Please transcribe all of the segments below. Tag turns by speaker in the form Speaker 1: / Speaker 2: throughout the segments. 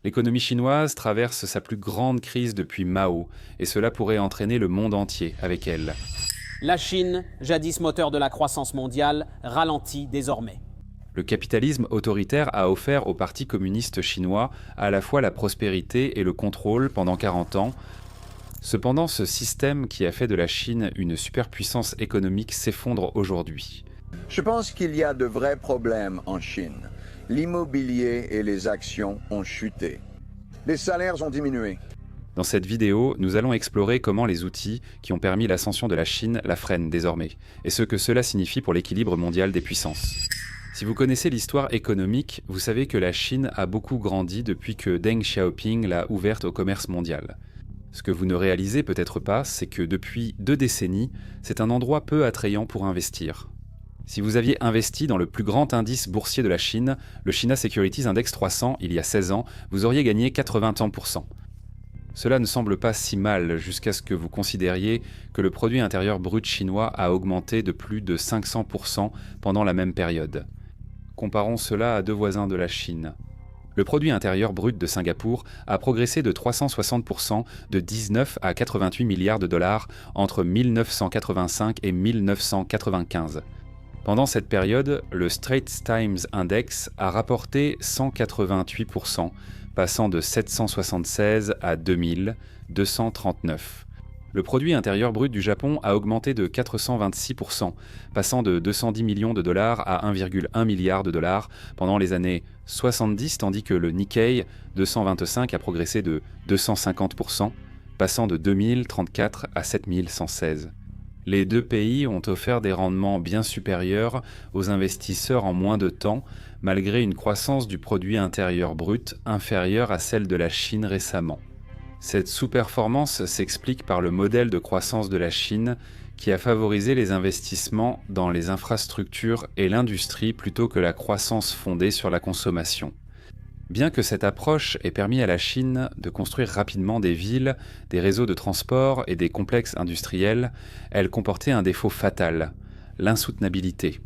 Speaker 1: L'économie chinoise traverse sa plus grande crise depuis Mao, et cela pourrait entraîner le monde entier avec elle.
Speaker 2: La Chine, jadis moteur de la croissance mondiale, ralentit désormais.
Speaker 1: Le capitalisme autoritaire a offert au Parti communiste chinois à la fois la prospérité et le contrôle pendant 40 ans. Cependant, ce système qui a fait de la Chine une superpuissance économique s'effondre aujourd'hui.
Speaker 3: Je pense qu'il y a de vrais problèmes en Chine. L'immobilier et les actions ont chuté. Les salaires ont diminué.
Speaker 1: Dans cette vidéo, nous allons explorer comment les outils qui ont permis l'ascension de la Chine la freinent désormais, et ce que cela signifie pour l'équilibre mondial des puissances. Si vous connaissez l'histoire économique, vous savez que la Chine a beaucoup grandi depuis que Deng Xiaoping l'a ouverte au commerce mondial. Ce que vous ne réalisez peut-être pas, c'est que depuis 2 décennies, c'est un endroit peu attrayant pour investir. Si vous aviez investi dans le plus grand indice boursier de la Chine, le China Securities Index 300, il y a 16 ans, vous auriez gagné 80%. Cela ne semble pas si mal jusqu'à ce que vous considériez que le produit intérieur brut chinois a augmenté de plus de 500% pendant la même période. Comparons cela à 2 voisins de la Chine. Le produit intérieur brut de Singapour a progressé de 360% de 19 à 88 milliards de dollars entre 1985 et 1995. Pendant cette période, le Straits Times Index a rapporté 188%, passant de 776 à 2239. Le produit intérieur brut du Japon a augmenté de 426%, passant de 210 millions de dollars à 1,1 milliard de dollars pendant les années 70, tandis que le Nikkei 225 a progressé de 250%, passant de 2034 à 7116. Les 2 pays ont offert des rendements bien supérieurs aux investisseurs en moins de temps, malgré une croissance du produit intérieur brut inférieure à celle de la Chine récemment. Cette sous-performance s'explique par le modèle de croissance de la Chine qui a favorisé les investissements dans les infrastructures et l'industrie plutôt que la croissance fondée sur la consommation. Bien que cette approche ait permis à la Chine de construire rapidement des villes, des réseaux de transport et des complexes industriels, elle comportait un défaut fatal, l'insoutenabilité.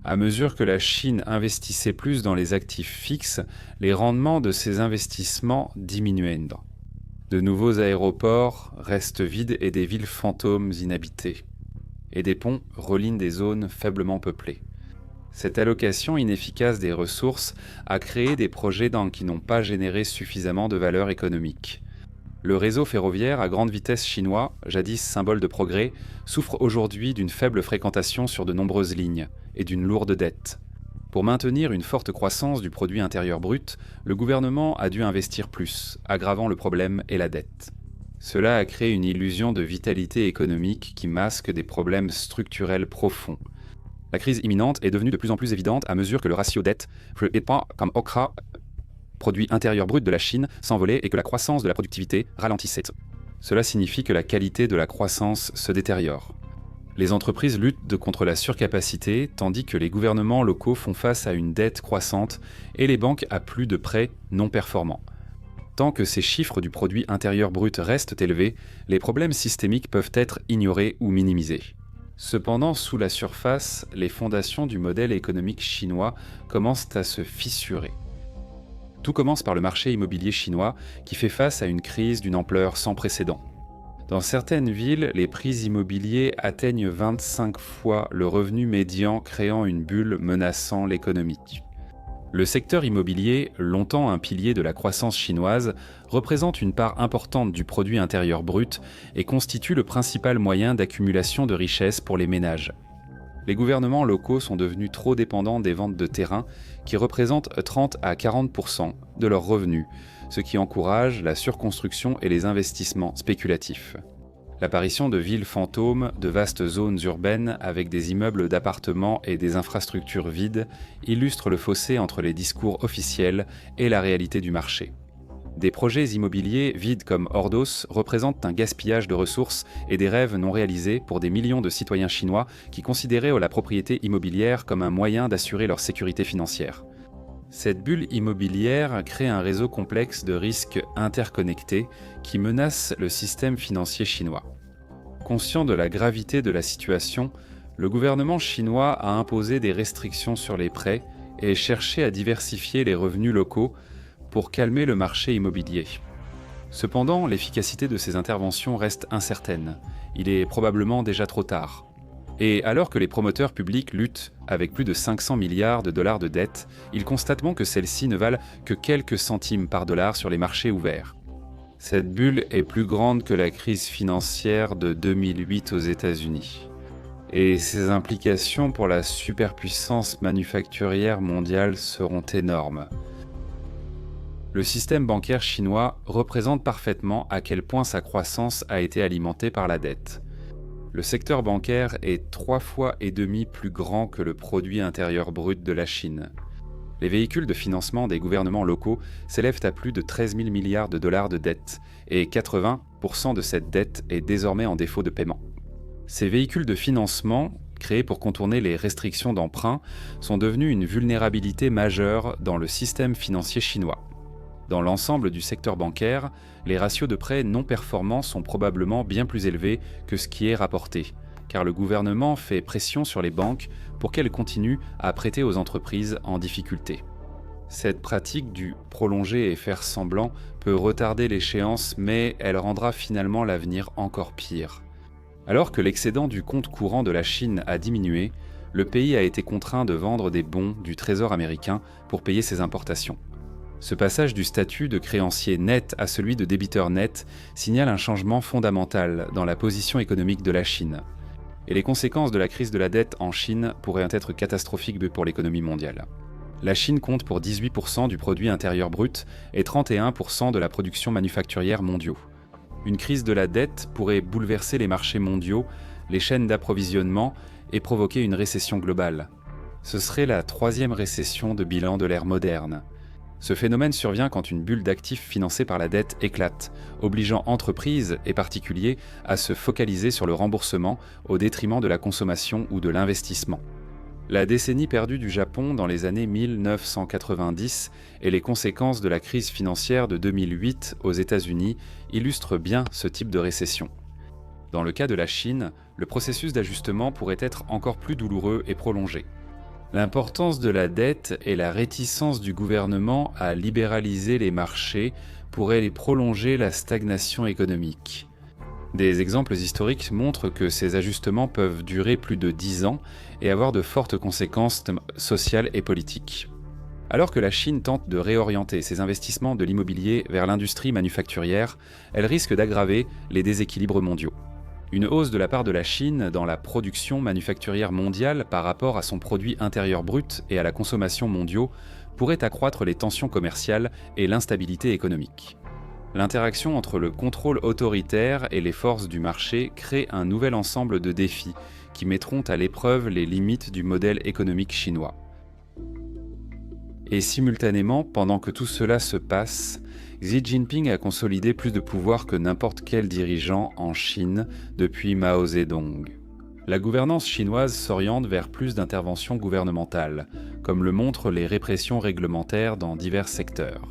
Speaker 1: À mesure que la Chine investissait plus dans les actifs fixes, les rendements de ces investissements diminuaient. De nouveaux aéroports restent vides et des villes fantômes inhabitées. Et des ponts relient des zones faiblement peuplées. Cette allocation inefficace des ressources a créé des projets qui n'ont pas généré suffisamment de valeur économique. Le réseau ferroviaire à grande vitesse chinois, jadis symbole de progrès, souffre aujourd'hui d'une faible fréquentation sur de nombreuses lignes et d'une lourde dette. Pour maintenir une forte croissance du produit intérieur brut, le gouvernement a dû investir plus, aggravant le problème et la dette. Cela a créé une illusion de vitalité économique qui masque des problèmes structurels profonds. La crise imminente est devenue de plus en plus évidente à mesure que le ratio dette, produit intérieur brut de la Chine, s'envolait et que la croissance de la productivité ralentissait. Cela signifie que la qualité de la croissance se détériore. Les entreprises luttent contre la surcapacité, tandis que les gouvernements locaux font face à une dette croissante et les banques à plus de prêts non performants. Tant que ces chiffres du produit intérieur brut restent élevés, les problèmes systémiques peuvent être ignorés ou minimisés. Cependant, sous la surface, les fondations du modèle économique chinois commencent à se fissurer. Tout commence par le marché immobilier chinois qui fait face à une crise d'une ampleur sans précédent. Dans certaines villes, les prix immobiliers atteignent 25 fois le revenu médian, créant une bulle menaçant l'économie. Le secteur immobilier, longtemps un pilier de la croissance chinoise, représente une part importante du produit intérieur brut et constitue le principal moyen d'accumulation de richesses pour les ménages. Les gouvernements locaux sont devenus trop dépendants des ventes de terrains qui représentent 30 à 40% de leurs revenus, ce qui encourage la surconstruction et les investissements spéculatifs. L'apparition de villes fantômes, de vastes zones urbaines avec des immeubles d'appartements et des infrastructures vides illustre le fossé entre les discours officiels et la réalité du marché. Des projets immobiliers vides comme Ordos représentent un gaspillage de ressources et des rêves non réalisés pour des millions de citoyens chinois qui considéraient la propriété immobilière comme un moyen d'assurer leur sécurité financière. Cette bulle immobilière crée un réseau complexe de risques interconnectés qui menace le système financier chinois. Conscient de la gravité de la situation, le gouvernement chinois a imposé des restrictions sur les prêts et cherché à diversifier les revenus locaux pour calmer le marché immobilier. Cependant, l'efficacité de ces interventions reste incertaine. Il est probablement déjà trop tard. Et alors que les promoteurs publics luttent avec plus de 500 milliards de dollars de dettes, ils constatent que celles-ci ne valent que quelques centimes par dollar sur les marchés ouverts. Cette bulle est plus grande que la crise financière de 2008 aux États-Unis. Et ses implications pour la superpuissance manufacturière mondiale seront énormes. Le système bancaire chinois représente parfaitement à quel point sa croissance a été alimentée par la dette. Le secteur bancaire est 3,5 fois plus grand que le produit intérieur brut de la Chine. Les véhicules de financement des gouvernements locaux s'élèvent à plus de 13 000 milliards de dollars de dette, et 80% de cette dette est désormais en défaut de paiement. Ces véhicules de financement, créés pour contourner les restrictions d'emprunt, sont devenus une vulnérabilité majeure dans le système financier chinois. Dans l'ensemble du secteur bancaire, les ratios de prêts non performants sont probablement bien plus élevés que ce qui est rapporté, car le gouvernement fait pression sur les banques pour qu'elles continuent à prêter aux entreprises en difficulté. Cette pratique du prolonger et faire semblant peut retarder l'échéance, mais elle rendra finalement l'avenir encore pire. Alors que l'excédent du compte courant de la Chine a diminué, le pays a été contraint de vendre des bons du Trésor américain pour payer ses importations. Ce passage du statut de créancier net à celui de débiteur net signale un changement fondamental dans la position économique de la Chine. Et les conséquences de la crise de la dette en Chine pourraient être catastrophiques pour l'économie mondiale. La Chine compte pour 18% du produit intérieur brut et 31% de la production manufacturière mondiaux. Une crise de la dette pourrait bouleverser les marchés mondiaux, les chaînes d'approvisionnement et provoquer une récession globale. Ce serait la 3e récession de bilan de l'ère moderne. Ce phénomène survient quand une bulle d'actifs financés par la dette éclate, obligeant entreprises et particuliers à se focaliser sur le remboursement au détriment de la consommation ou de l'investissement. La décennie perdue du Japon dans les années 1990 et les conséquences de la crise financière de 2008 aux États-Unis illustrent bien ce type de récession. Dans le cas de la Chine, le processus d'ajustement pourrait être encore plus douloureux et prolongé. L'importance de la dette et la réticence du gouvernement à libéraliser les marchés pourraient prolonger la stagnation économique. Des exemples historiques montrent que ces ajustements peuvent durer plus de 10 ans et avoir de fortes conséquences sociales et politiques. Alors que la Chine tente de réorienter ses investissements de l'immobilier vers l'industrie manufacturière, elle risque d'aggraver les déséquilibres mondiaux. Une hausse de la part de la Chine dans la production manufacturière mondiale par rapport à son produit intérieur brut et à la consommation mondiaux pourrait accroître les tensions commerciales et l'instabilité économique. L'interaction entre le contrôle autoritaire et les forces du marché crée un nouvel ensemble de défis qui mettront à l'épreuve les limites du modèle économique chinois. Et simultanément, pendant que tout cela se passe, Xi Jinping a consolidé plus de pouvoir que n'importe quel dirigeant en Chine depuis Mao Zedong. La gouvernance chinoise s'oriente vers plus d'interventions gouvernementales, comme le montrent les répressions réglementaires dans divers secteurs.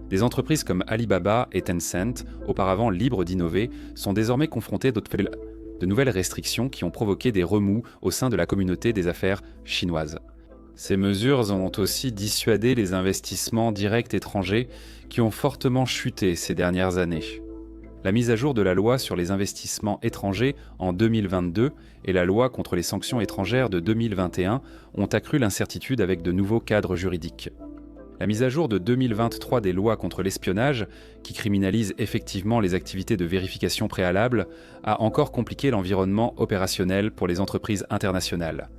Speaker 1: Des entreprises comme Alibaba et Tencent, auparavant libres d'innover, sont désormais confrontées de nouvelles restrictions qui ont provoqué des remous au sein de la communauté des affaires chinoise. Ces mesures ont aussi dissuadé les investissements directs étrangers qui ont fortement chuté ces dernières années. La mise à jour de la loi sur les investissements étrangers en 2022 et la loi contre les sanctions étrangères de 2021 ont accru l'incertitude avec de nouveaux cadres juridiques. La mise à jour de 2023 des lois contre l'espionnage, qui criminalise effectivement les activités de vérification préalable, a encore compliqué l'environnement opérationnel pour les entreprises internationales.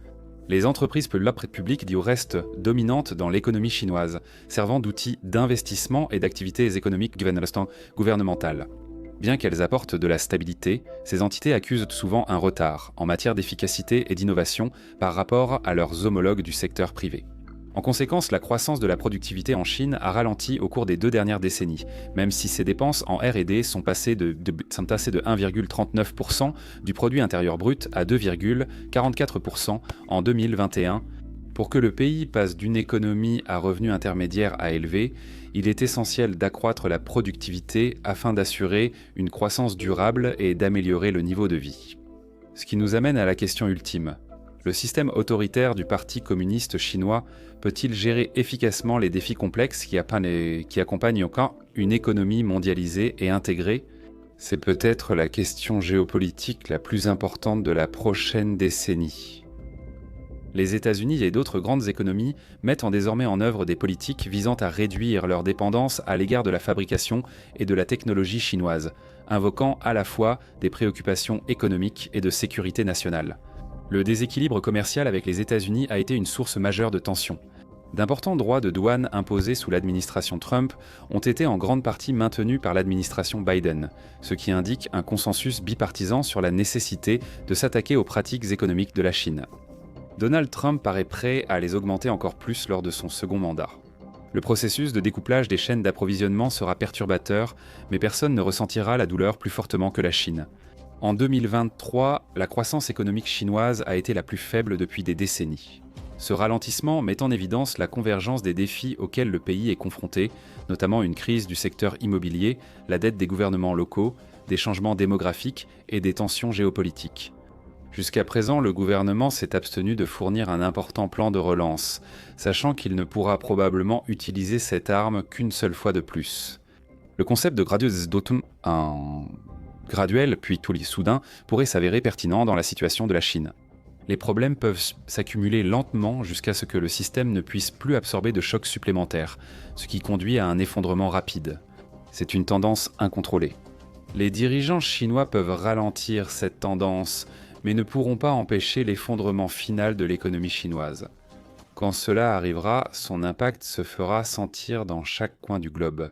Speaker 1: Les entreprises publiques du reste dominantes dans l'économie chinoise, servant d'outils d'investissement et d'activités économiques gouvernementales. Bien qu'elles apportent de la stabilité, ces entités accusent souvent un retard en matière d'efficacité et d'innovation par rapport à leurs homologues du secteur privé. En conséquence, la croissance de la productivité en Chine a ralenti au cours des 2 dernières décennies, même si ses dépenses en R&D sont passées de 1,39% du produit intérieur brut à 2,44% en 2021. Pour que le pays passe d'une économie à revenu intermédiaire à élevé, il est essentiel d'accroître la productivité afin d'assurer une croissance durable et d'améliorer le niveau de vie. Ce qui nous amène à la question ultime. Le système autoritaire du Parti communiste chinois peut-il gérer efficacement les défis complexes qui accompagnent encore une économie mondialisée et intégrée? C'est peut-être la question géopolitique la plus importante de la prochaine décennie. Les États-Unis et d'autres grandes économies mettent désormais en œuvre des politiques visant à réduire leur dépendance à l'égard de la fabrication et de la technologie chinoise, invoquant à la fois des préoccupations économiques et de sécurité nationale. Le déséquilibre commercial avec les États-Unis a été une source majeure de tensions. D'importants droits de douane imposés sous l'administration Trump ont été en grande partie maintenus par l'administration Biden, ce qui indique un consensus bipartisan sur la nécessité de s'attaquer aux pratiques économiques de la Chine. Donald Trump paraît prêt à les augmenter encore plus lors de son second mandat. Le processus de découplage des chaînes d'approvisionnement sera perturbateur, mais personne ne ressentira la douleur plus fortement que la Chine. En 2023, la croissance économique chinoise a été la plus faible depuis des décennies. Ce ralentissement met en évidence la convergence des défis auxquels le pays est confronté, notamment une crise du secteur immobilier, la dette des gouvernements locaux, des changements démographiques et des tensions géopolitiques. Jusqu'à présent, le gouvernement s'est abstenu de fournir un important plan de relance, sachant qu'il ne pourra probablement utiliser cette arme qu'une seule fois de plus. Le concept de Gradualisierung, graduel puis soudain, pourrait s'avérer pertinent dans la situation de la Chine. Les problèmes peuvent s'accumuler lentement jusqu'à ce que le système ne puisse plus absorber de chocs supplémentaires, ce qui conduit à un effondrement rapide. C'est une tendance incontrôlée. Les dirigeants chinois peuvent ralentir cette tendance, mais ne pourront pas empêcher l'effondrement final de l'économie chinoise. Quand cela arrivera, son impact se fera sentir dans chaque coin du globe.